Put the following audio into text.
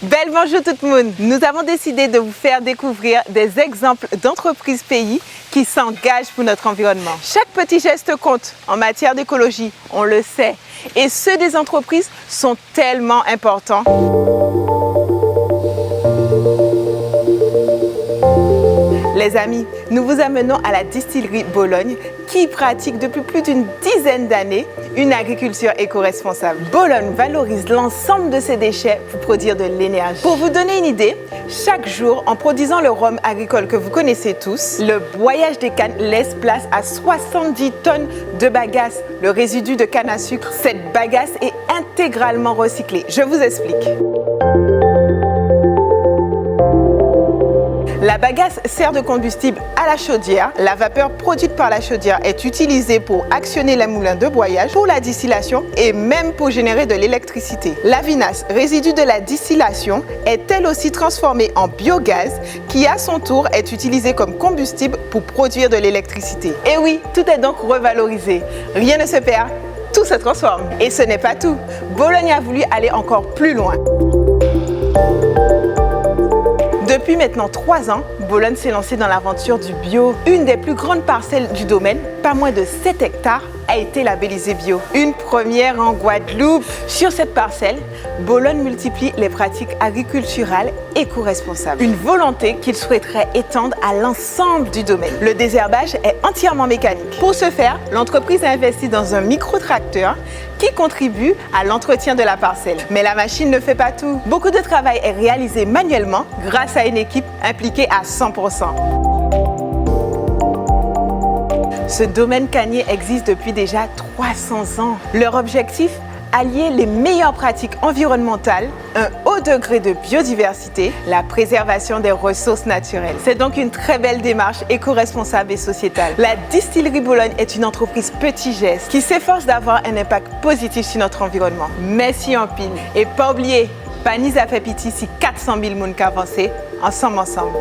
Belle bonjour tout le monde. Nous avons décidé de vous faire découvrir des exemples d'entreprises pays qui s'engagent pour notre environnement. Chaque petit geste compte en matière d'écologie, on le sait. Et ceux des entreprises sont tellement importants. Les amis, nous vous amenons à la distillerie Bologne qui pratique depuis plus d'une dizaine d'années une agriculture éco-responsable. Bologne valorise l'ensemble de ses déchets pour produire de l'énergie. Pour vous donner une idée, chaque jour, en produisant le rhum agricole que vous connaissez tous, le broyage des cannes laisse place à 70 tonnes de bagasse, le résidu de canne à sucre. Cette bagasse est intégralement recyclée. Je vous explique. La bagasse sert de combustible à la chaudière. La vapeur produite par la chaudière est utilisée pour actionner les moulins de broyage, pour la distillation et même pour générer de l'électricité. La vinasse, résidu de la distillation, est elle aussi transformée en biogaz qui à son tour est utilisé comme combustible pour produire de l'électricité. Et oui, tout est donc revalorisé. Rien ne se perd, tout se transforme. Et ce n'est pas tout. Bologne a voulu aller encore plus loin. Depuis maintenant 3 ans, Bologne s'est lancée dans l'aventure du bio. Une des plus grandes parcelles du domaine, pas moins de 7 hectares, a été labellisée bio. Une première en Guadeloupe. Sur cette parcelle, Bologne multiplie les pratiques agriculturales éco-responsables. Une volonté qu'il souhaiterait étendre à l'ensemble du domaine. Le désherbage est entièrement mécanique. Pour ce faire, l'entreprise a investi dans un micro-tracteur qui contribue à l'entretien de la parcelle. Mais la machine ne fait pas tout. Beaucoup de travail est réalisé manuellement grâce à une équipe impliquée à 100%. Ce domaine cannier existe depuis déjà 300 ans. Leur objectif, allier les meilleures pratiques environnementales, un haut degré de biodiversité, la préservation des ressources naturelles. C'est donc une très belle démarche éco-responsable et sociétale. La distillerie Bologne est une entreprise petit geste qui s'efforce d'avoir un impact positif sur notre environnement. Merci en pile. Et pas oublier, Panis a fait pitié si 400 000 moun qui avancé ensemble.